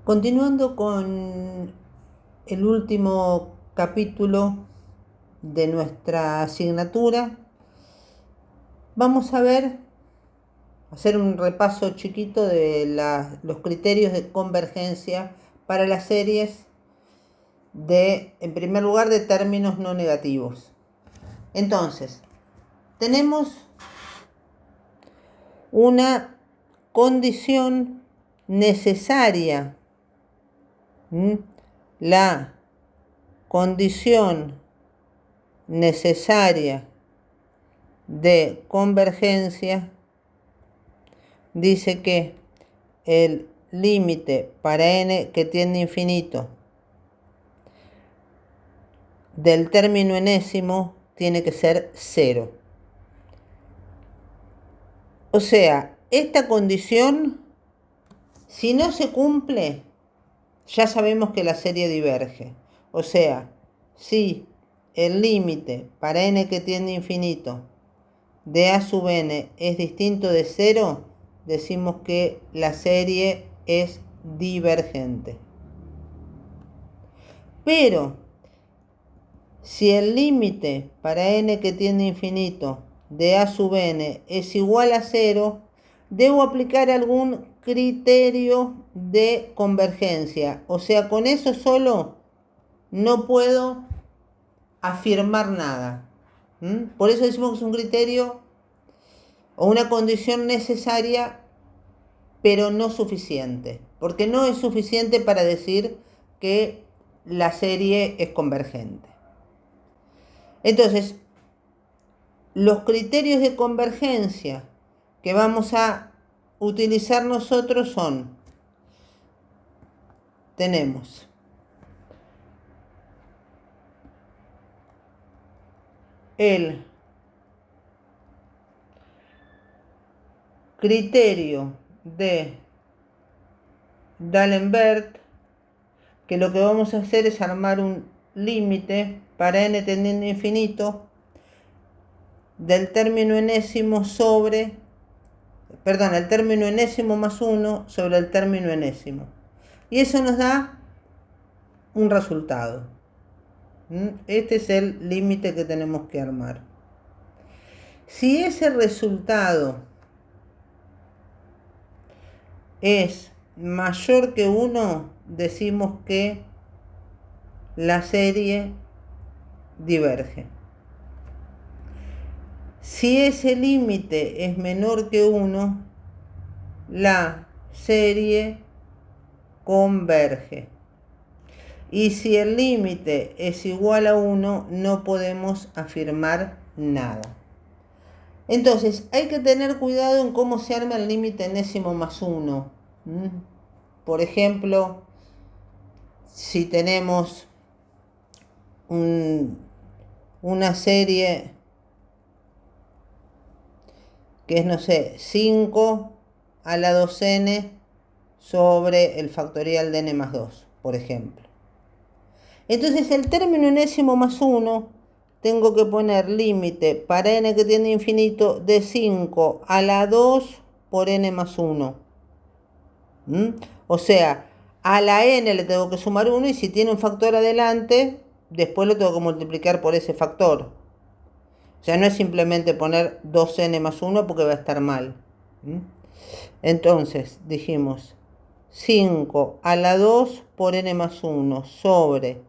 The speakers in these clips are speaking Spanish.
Continuando con el último capítulo de nuestra asignatura, vamos a hacer un repaso chiquito de los criterios de convergencia para las series en primer lugar, de términos no negativos. Entonces, tenemos una condición necesaria. La condición necesaria de convergencia dice que el límite para n que tiende a infinito del término enésimo tiene que ser 0. O sea, esta condición, si no se cumple, ya sabemos que la serie diverge. O sea, si el límite para n que tiende a infinito de a sub n es distinto de 0, decimos que la serie es divergente. Pero si el límite para n que tiende a infinito de a sub n es igual a 0, debo aplicar algún criterio de convergencia. O sea, con eso solo no puedo afirmar nada. Por eso decimos que es un criterio o una condición necesaria, pero no suficiente. Porque no es suficiente para decir que la serie es convergente. Entonces, los criterios de convergencia que vamos a utilizar nosotros son, tenemos el criterio de D'Alembert, que lo que vamos a hacer es armar un límite para n tendiendo a infinito del término enésimo el término enésimo más 1 sobre el término enésimo. Y eso nos da un resultado. Este es el límite que tenemos que armar. Si ese resultado es mayor que 1, decimos que la serie diverge. Si ese límite es menor que 1, la serie converge. Y si el límite es igual a 1, no podemos afirmar nada. Entonces, hay que tener cuidado en cómo se arma el límite enésimo más 1. Por ejemplo, si tenemos una serie que es, no sé, 5 a la 2n sobre el factorial de n más 2, por ejemplo. Entonces, el término enésimo más 1, tengo que poner límite para n que tiende a infinito de 5 a la 2 por n más 1. O sea, a la n le tengo que sumar 1 y si tiene un factor adelante, después lo tengo que multiplicar por ese factor. O sea, no es simplemente poner 2n más 1 porque va a estar mal. Entonces, dijimos 5 a la 2 por n más 1 sobre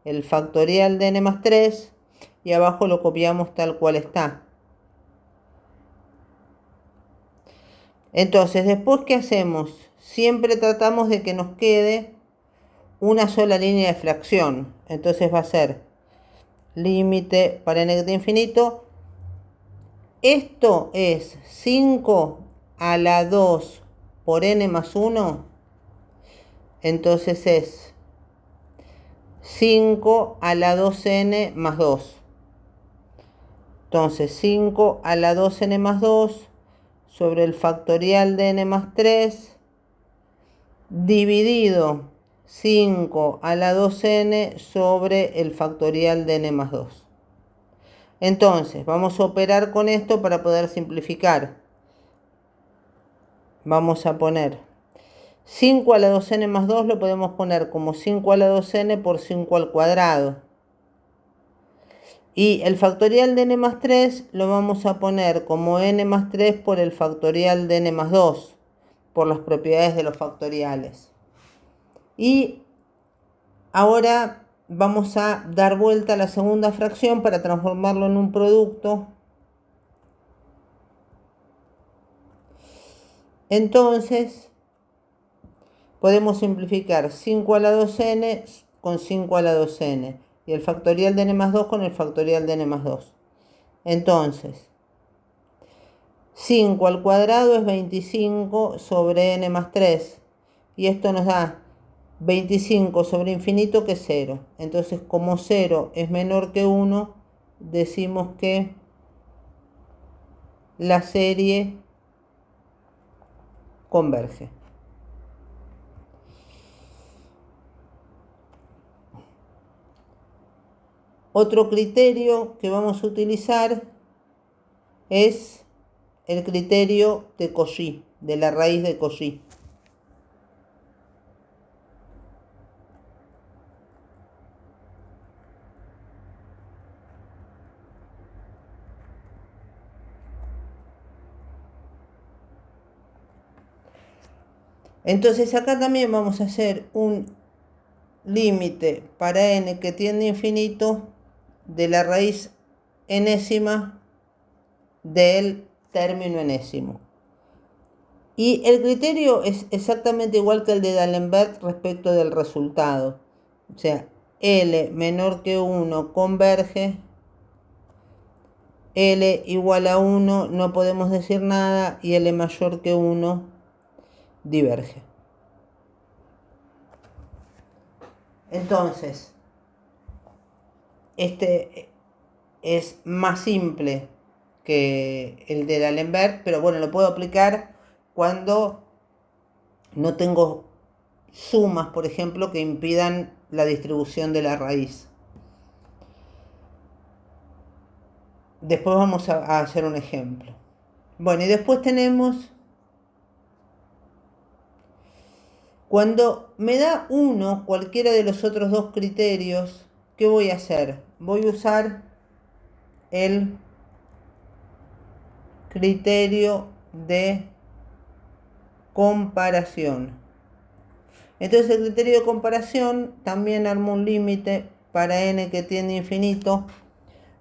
el factorial de n más 3 y abajo lo copiamos tal cual está. Entonces, después, ¿qué hacemos? Siempre tratamos de que nos quede una sola línea de fracción. Entonces va a ser límite para n de infinito. Esto es 5 a la 2 por n más 1. Entonces es 5 a la 2n más 2. Entonces 5 a la 2n más 2 sobre el factorial de n más 3 dividido 5 a la 2n sobre el factorial de n más 2. Entonces, vamos a operar con esto para poder simplificar. Vamos a poner 5 a la 2n más 2 lo podemos poner como 5 a la 2n por 5 al cuadrado. Y el factorial de n más 3 lo vamos a poner como n más 3 por el factorial de n más 2, por las propiedades de los factoriales. Y ahora vamos a dar vuelta a la segunda fracción para transformarlo en un producto. Entonces, podemos simplificar 5 a la 2n con 5 a la 2n. Y el factorial de n más 2 con el factorial de n más 2. Entonces, 5 al cuadrado es 25 sobre n más 3. Y esto nos da 25 sobre infinito, que es 0. Entonces, como 0 es menor que 1, decimos que la serie converge. Otro criterio que vamos a utilizar es el criterio de Cauchy, de la raíz de Cauchy. Entonces acá también vamos a hacer un límite para n que tiende a infinito de la raíz enésima del término enésimo. Y el criterio es exactamente igual que el de D'Alembert respecto del resultado. O sea, L menor que 1 converge, L igual a 1 no podemos decir nada y L mayor que 1 diverge. Entonces, este es más simple que el de D'Alembert, pero bueno, lo puedo aplicar cuando no tengo sumas, por ejemplo, que impidan la distribución de la raíz. Después vamos a hacer un ejemplo. Bueno, y después tenemos, cuando me da 1 cualquiera de los otros dos criterios, ¿qué voy a hacer? Voy a usar el criterio de comparación. Entonces el criterio de comparación también arma un límite para n que tiende a infinito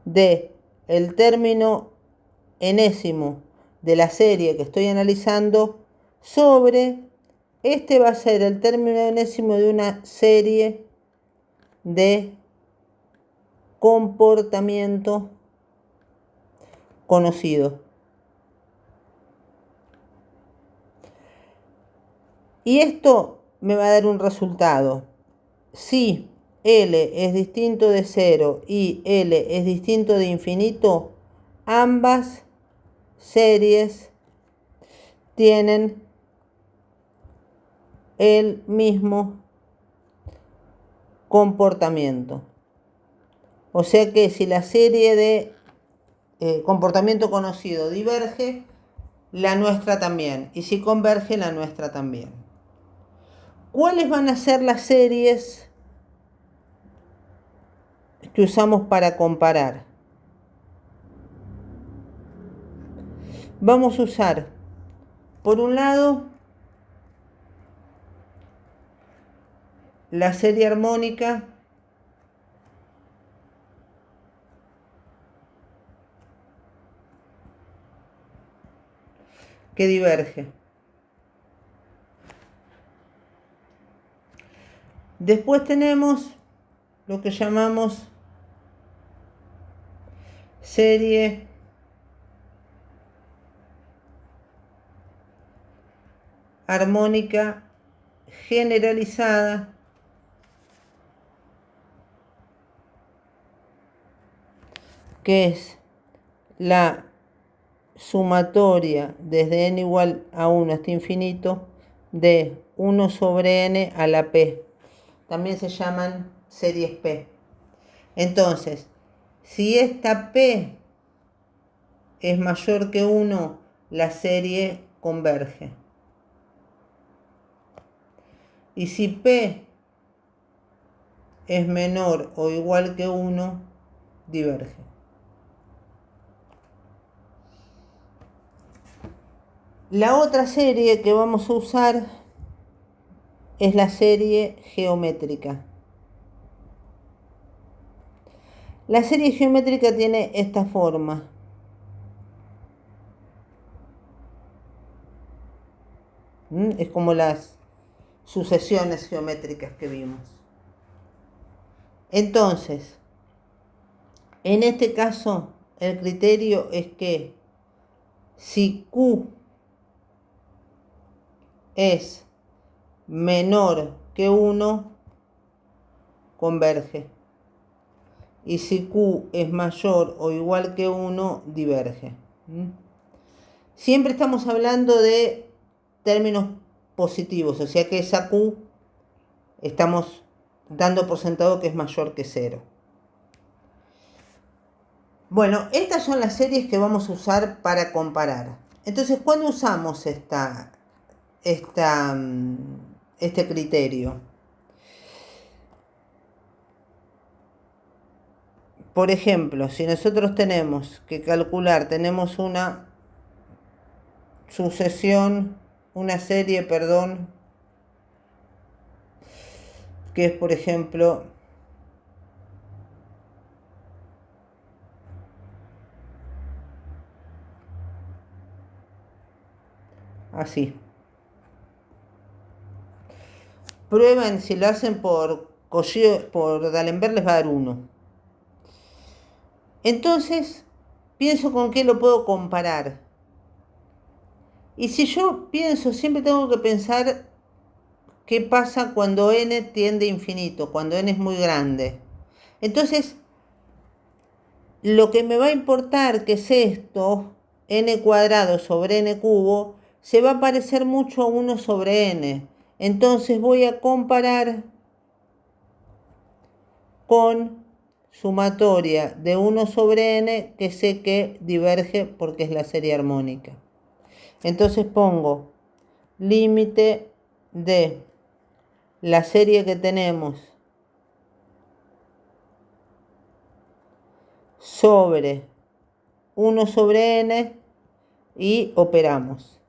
de el término enésimo de la serie que estoy analizando sobre este va a ser el término enésimo de una serie de comportamiento conocido. Y esto me va a dar un resultado. Si L es distinto de 0 y L es distinto de infinito, ambas series tienen el mismo comportamiento. O sea que si la serie de comportamiento conocido diverge, la nuestra también. Y si converge, la nuestra también. ¿Cuáles van a ser las series que usamos para comparar? Vamos a usar, por un lado, la serie armónica que diverge. Después tenemos lo que llamamos serie armónica generalizada que es la sumatoria desde n igual a 1 hasta infinito de 1 sobre n a la p. También se llaman series p. Entonces, si esta p es mayor que 1, la serie converge. Y si P es menor o igual que 1, diverge. La otra serie que vamos a usar es la serie geométrica. La serie geométrica tiene esta forma. Es como las sucesiones geométricas que vimos. Entonces, en este caso, el criterio es que si Q es menor que 1, converge. Y si Q es mayor o igual que 1, diverge. Siempre estamos hablando de términos positivos, o sea que esa Q estamos dando por sentado que es mayor que 0. Bueno, estas son las series que vamos a usar para comparar. Entonces, ¿cuándo usamos este criterio? Por ejemplo, si nosotros tenemos que calcular, tenemos una serie, que es, por ejemplo, así. Prueben, si lo hacen por D'Alembert les va a dar 1. Entonces, pienso con qué lo puedo comparar. Y si yo pienso, siempre tengo que pensar qué pasa cuando n tiende a infinito, cuando n es muy grande. Entonces, lo que me va a importar, que es esto, n cuadrado sobre n cubo, se va a parecer mucho a 1 sobre n. Entonces voy a comparar con sumatoria de 1 sobre n, que sé que diverge porque es la serie armónica. Entonces pongo límite de la serie que tenemos sobre 1 sobre n y operamos.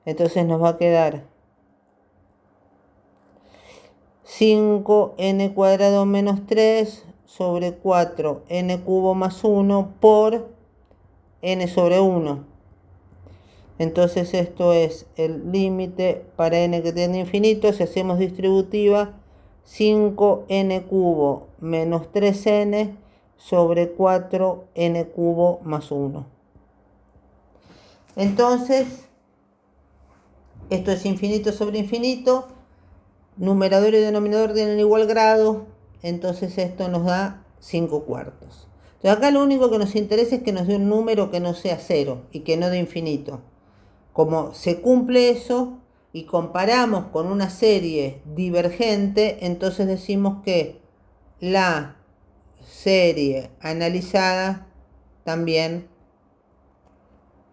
Entonces nos va a quedar 5n cuadrado menos 3 sobre 4 n cubo más 1 por n sobre 1. Entonces esto es el límite para n que tiende a infinito. Si hacemos distributiva, 5n cubo menos 3n sobre 4n cubo más 1. Entonces, esto es infinito sobre infinito. Numerador y denominador tienen igual grado. Entonces esto nos da 5 cuartos. Entonces acá lo único que nos interesa es que nos dé un número que no sea 0 y que no dé infinito. Como se cumple eso y comparamos con una serie divergente, entonces decimos que la serie analizada también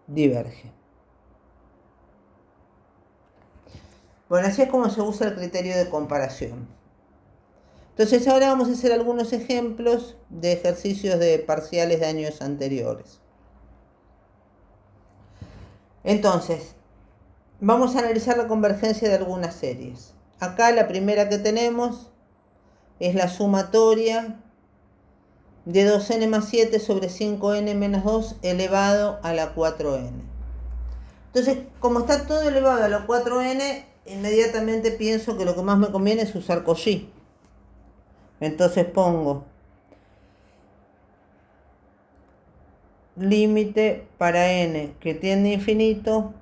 diverge. Bueno, así es como se usa el criterio de comparación. Entonces ahora vamos a hacer algunos ejemplos de ejercicios de parciales de años anteriores. Entonces, vamos a analizar la convergencia de algunas series. Acá la primera que tenemos es la sumatoria de 2n más 7 sobre 5n menos 2 elevado a la 4n. Entonces, como está todo elevado a la 4n, inmediatamente pienso que lo que más me conviene es usar Cauchy. Entonces pongo límite para n que tiende a infinito,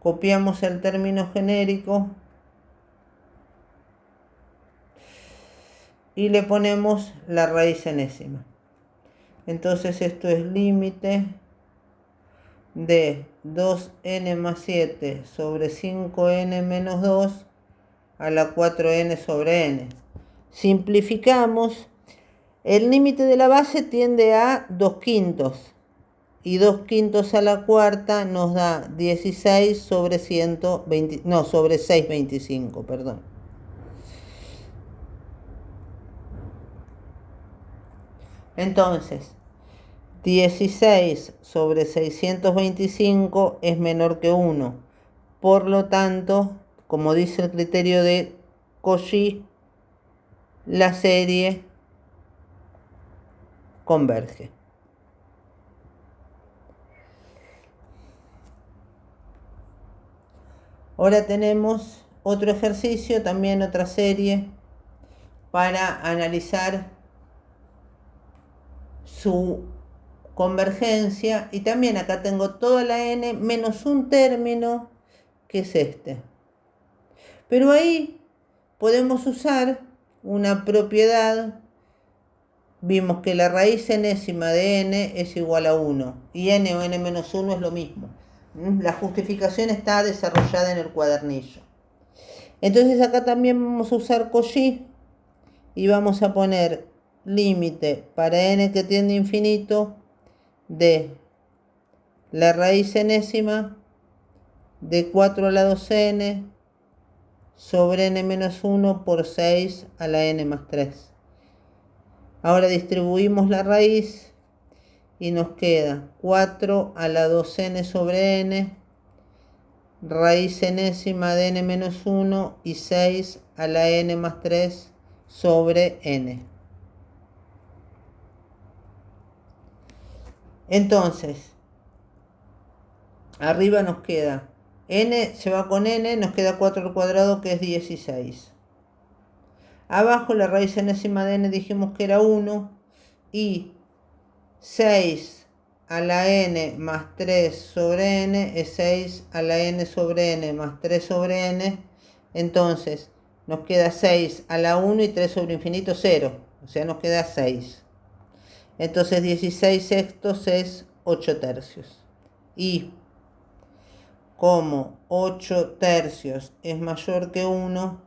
copiamos el término genérico y le ponemos la raíz enésima. Entonces esto es límite de 2n más 7 sobre 5n menos 2 a la 4n sobre n. Simplificamos. El límite de la base tiende a 2/5 y 2/5 a la cuarta nos da 16 sobre 120, no, sobre 625, perdón. Entonces, 16 sobre 625 es menor que 1. Por lo tanto, como dice el criterio de Cauchy, la serie converge. Ahora tenemos otro ejercicio, también otra serie, para analizar su convergencia. Y también acá tengo toda la n menos un término, que es este. Pero ahí podemos usar una propiedad. Vimos que la raíz enésima de n es igual a 1. Y n o n menos 1 es lo mismo. La justificación está desarrollada en el cuadernillo. Entonces acá también vamos a usar Cauchy y vamos a poner límite para n que tiende a infinito de la raíz enésima de 4 a la 2n sobre n menos 1 por 6 a la n más 3. Ahora distribuimos la raíz y nos queda 4 a la 2n sobre n, raíz enésima de n menos 1 y 6 a la n más 3 sobre n. Entonces, arriba nos queda n, se va con n, nos queda 4 al cuadrado, que es 16. Abajo la raíz enésima de n dijimos que era 1 y 6 a la n más 3 sobre n es 6 a la n sobre n más 3 sobre n. Entonces nos queda 6 a la 1 y 3 sobre infinito 0. O sea, nos queda 6. Entonces 16 sextos es 8 tercios. Y como 8 tercios es mayor que 1,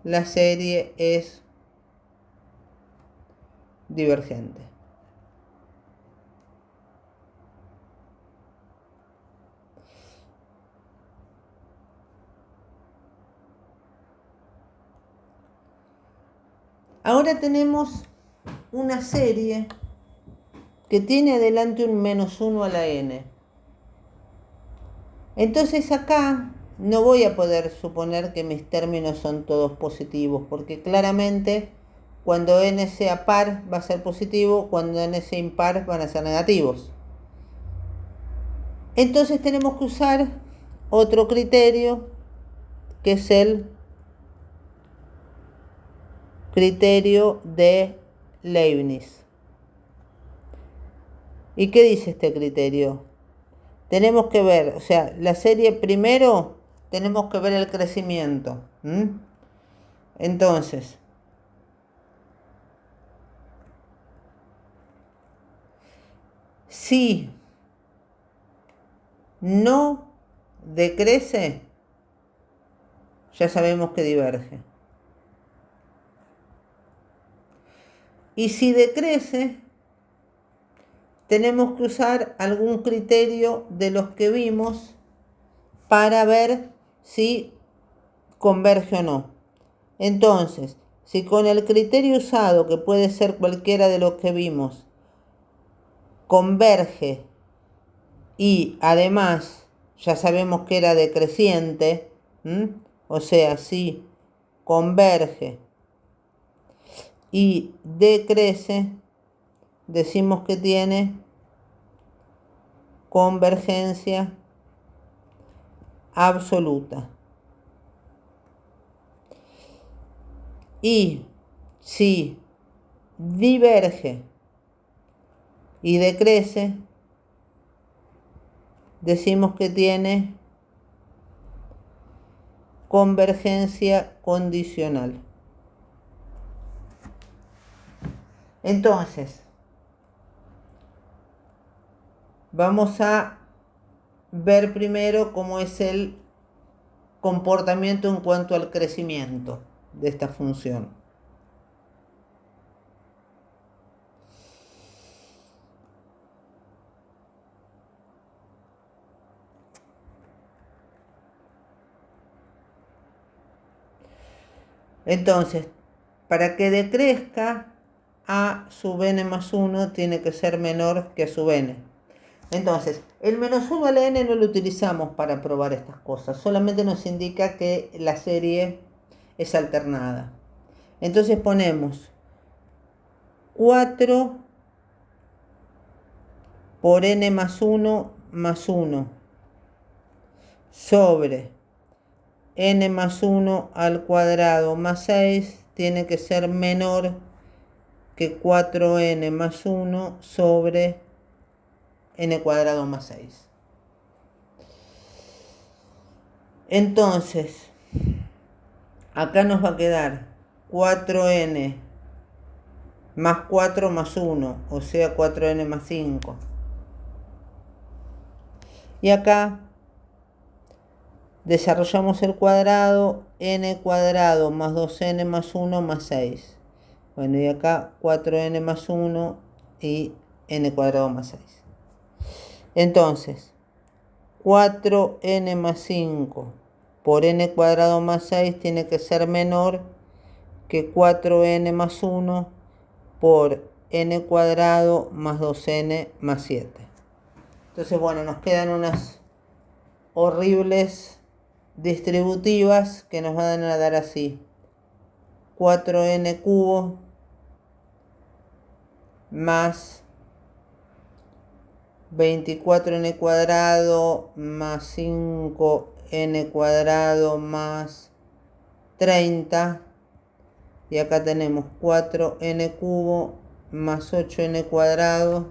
la serie es divergente. Ahora tenemos una serie que tiene adelante un menos 1 a la n. Entonces acá no voy a poder suponer que mis términos son todos positivos, porque claramente cuando n sea par va a ser positivo, cuando n sea impar van a ser negativos. Entonces tenemos que usar otro criterio, que es el criterio de Leibniz. ¿Y qué dice este criterio? Tenemos que ver, o sea, la serie primero tenemos que ver el crecimiento. Entonces, si no decrece, ya sabemos que diverge. Y si decrece, tenemos que usar algún criterio de los que vimos para ver si converge o no. Entonces, si con el criterio usado, que puede ser cualquiera de los que vimos, converge y además ya sabemos que era decreciente, o sea, si converge y decrece, decimos que tiene convergencia absoluta. Y si diverge y decrece, decimos que tiene convergencia condicional. Entonces, vamos a ver primero cómo es el comportamiento en cuanto al crecimiento de esta función. Entonces, para que decrezca, a sub n más 1 tiene que ser menor que a sub n. Entonces, el menos 1 a la n no lo utilizamos para probar estas cosas, solamente nos indica que la serie es alternada. Entonces ponemos 4 por n más 1 sobre n más 1 al cuadrado más 6 tiene que ser menor que 4n más 1 sobre n cuadrado más 6. Entonces, acá nos va a quedar 4n más 4 más 1, o sea 4n más 5. Y acá desarrollamos el cuadrado, n cuadrado más 2n más 1 más 6. Bueno, y acá 4n más 1 y n cuadrado más 6. Entonces, 4n más 5 por n cuadrado más 6 tiene que ser menor que 4n más 1 por n cuadrado más 2n más 7. Entonces, bueno, nos quedan unas horribles distributivas que nos van a dar así: 4n cubo más 24n cuadrado más 5n cuadrado más 30. Y acá tenemos 4n cubo más 8n cuadrado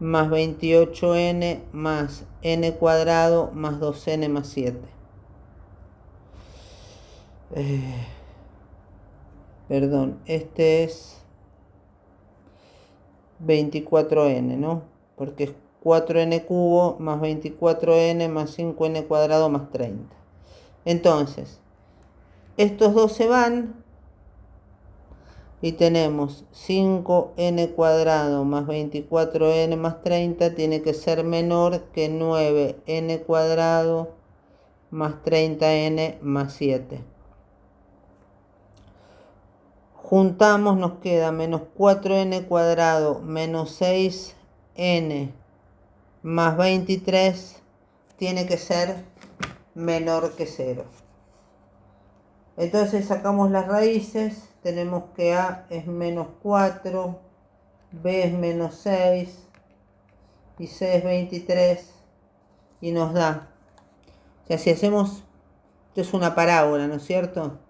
más 28n más n cuadrado más 2n más 7. Perdón, este es 24n, ¿no? Porque es 4n cubo más 24n más 5n cuadrado más 30. Entonces, estos dos se van y tenemos 5n cuadrado más 24n más 30 tiene que ser menor que 9n cuadrado más 30n más 7. Juntamos, nos queda menos 4n cuadrado menos 6n más 23 tiene que ser menor que 0. Entonces sacamos las raíces, tenemos que a es menos 4, b es menos 6 y c es 23 y nos da, o sea, si hacemos, esto es una parábola, ¿no es cierto?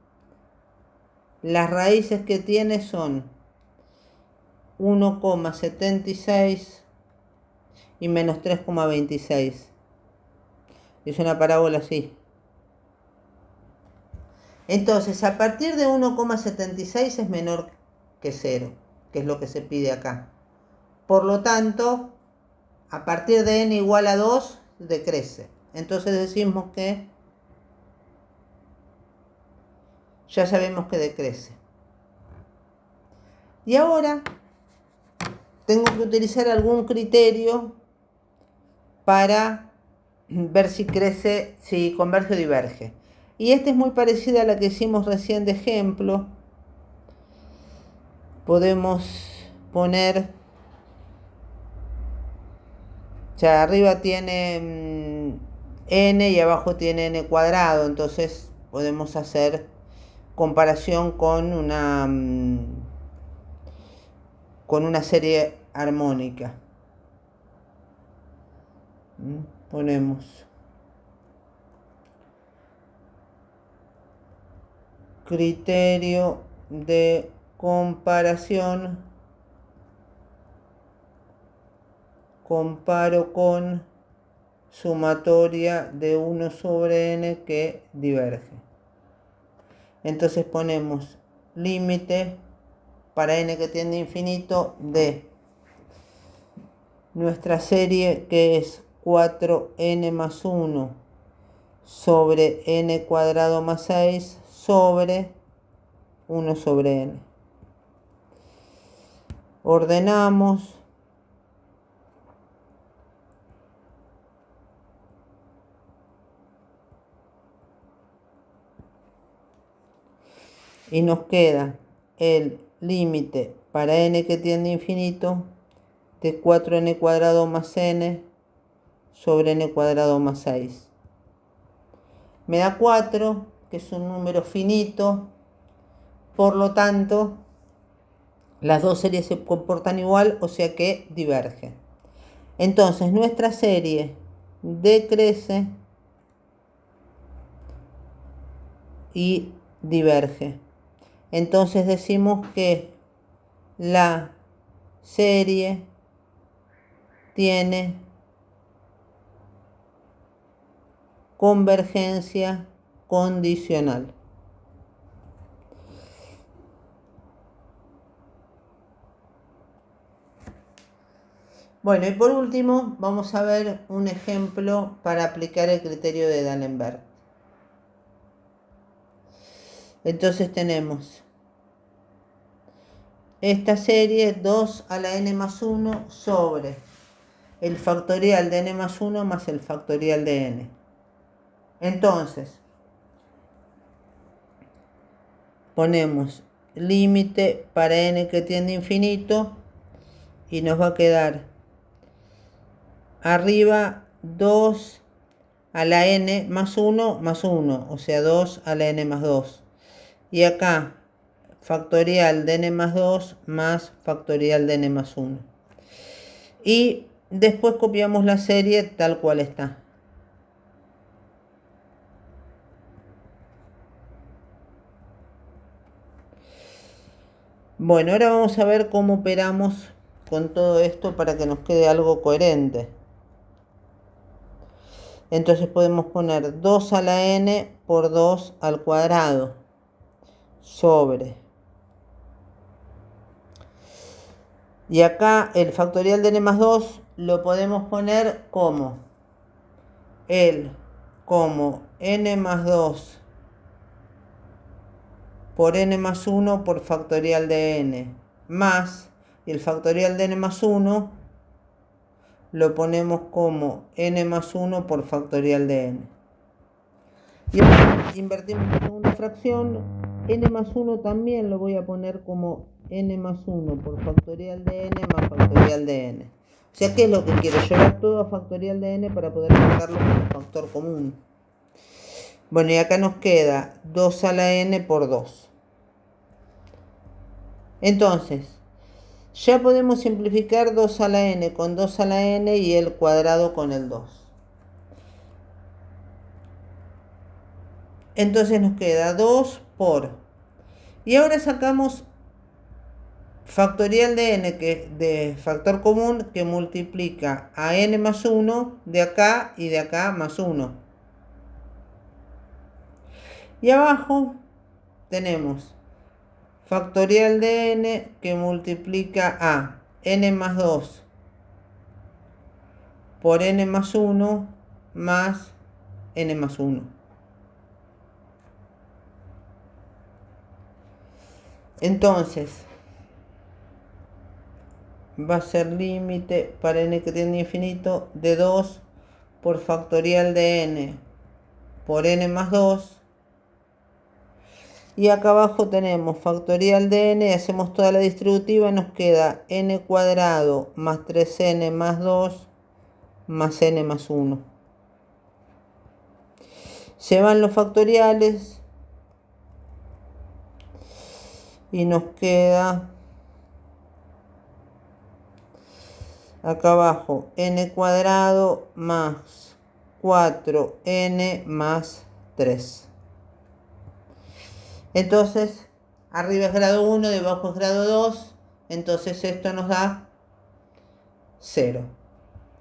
Las raíces que tiene son 1,76 y menos 3,26. Es una parábola así. Entonces, a partir de 1,76 es menor que 0, que es lo que se pide acá. Por lo tanto, a partir de n igual a 2, decrece. Entonces decimos que ya sabemos que decrece. Y ahora tengo que utilizar algún criterio para ver si crece, si converge o diverge. Y esta es muy parecida a la que hicimos recién de ejemplo. Podemos poner, o sea, arriba tiene n y abajo tiene n cuadrado, entonces podemos hacer comparación con una serie armónica. Ponemos criterio de comparación, comparo con sumatoria de 1 sobre n que diverge. Entonces ponemos límite para n que tiende a infinito de nuestra serie, que es 4n más 1 sobre n cuadrado más 6 sobre 1 sobre n. Ordenamos. Y nos queda el límite para n que tiende a infinito de 4n cuadrado más n sobre n cuadrado más 6. Me da 4, que es un número finito, por lo tanto, las dos series se comportan igual, o sea que divergen. Entonces, nuestra serie decrece y diverge. Entonces decimos que la serie tiene convergencia condicional. Bueno, y por último vamos a ver un ejemplo para aplicar el criterio de D'Alembert. Entonces tenemos esta serie 2 a la n más 1 sobre el factorial de n más 1 más el factorial de n. Entonces, ponemos límite para n que tiende a infinito y nos va a quedar arriba 2 a la n más 1, o sea 2 a la n más 2. Y acá factorial de n más 2 más factorial de n más 1. Y después copiamos la serie tal cual está. Bueno, ahora vamos a ver cómo operamos con todo esto para que nos quede algo coherente. Entonces podemos poner 2 a la n por 2 al cuadrado sobre. Y acá el factorial de n más 2 lo podemos poner como n más 2 por n más 1 por factorial de n más, y el factorial de n más 1 lo ponemos como n más 1 por factorial de n. Y ahora invertimos la segunda fracción, n más 1 también lo voy a poner como n más 1 por factorial de n más factorial de n. O sea, ¿qué es lo que quiero? Llevar todo a factorial de n para poder sacarlo como factor común. Bueno, y acá nos queda 2 a la n por 2. Entonces, ya podemos simplificar 2 a la n con 2 a la n y el cuadrado con el 2. Entonces nos queda 2 por. Y ahora sacamos factorial de n, que de factor común, que multiplica a n más 1 de acá y de acá más 1. Y abajo tenemos factorial de n que multiplica a n más 2 por n más 1 más n más 1. Entonces, va a ser límite para n que tiende a infinito de 2 por factorial de n por n más 2. Y acá abajo tenemos factorial de n, hacemos toda la distributiva, nos queda n cuadrado más 3n más 2 más n más 1. Se van los factoriales y nos queda acá abajo n cuadrado más 4n más 3. Entonces, arriba es grado 1, debajo es grado 2, entonces esto nos da 0.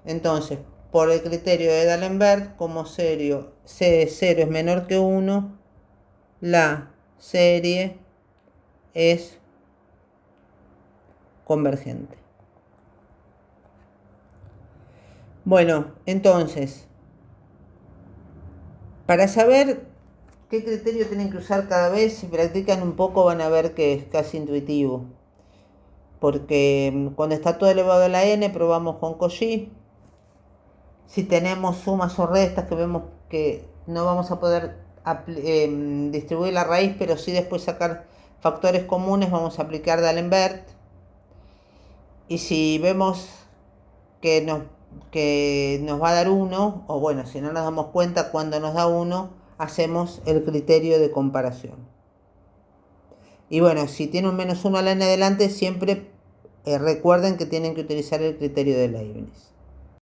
Entonces, por el criterio de D'Alembert, como 0 es menor que 1, la serie es convergente. Bueno, entonces, para saber qué criterio tienen que usar cada vez, si practican un poco van a ver que es casi intuitivo. Porque cuando está todo elevado a la n, probamos con Cauchy. Si tenemos sumas o restas que vemos que no vamos a poder distribuir la raíz, pero sí después sacar factores comunes, vamos a aplicar D'Alembert. Y si vemos que nos va a dar 1, o bueno, si no nos damos cuenta cuando nos da 1, hacemos el criterio de comparación. Y bueno, si tiene un -1 al n adelante, siempre recuerden que tienen que utilizar el criterio de Leibniz.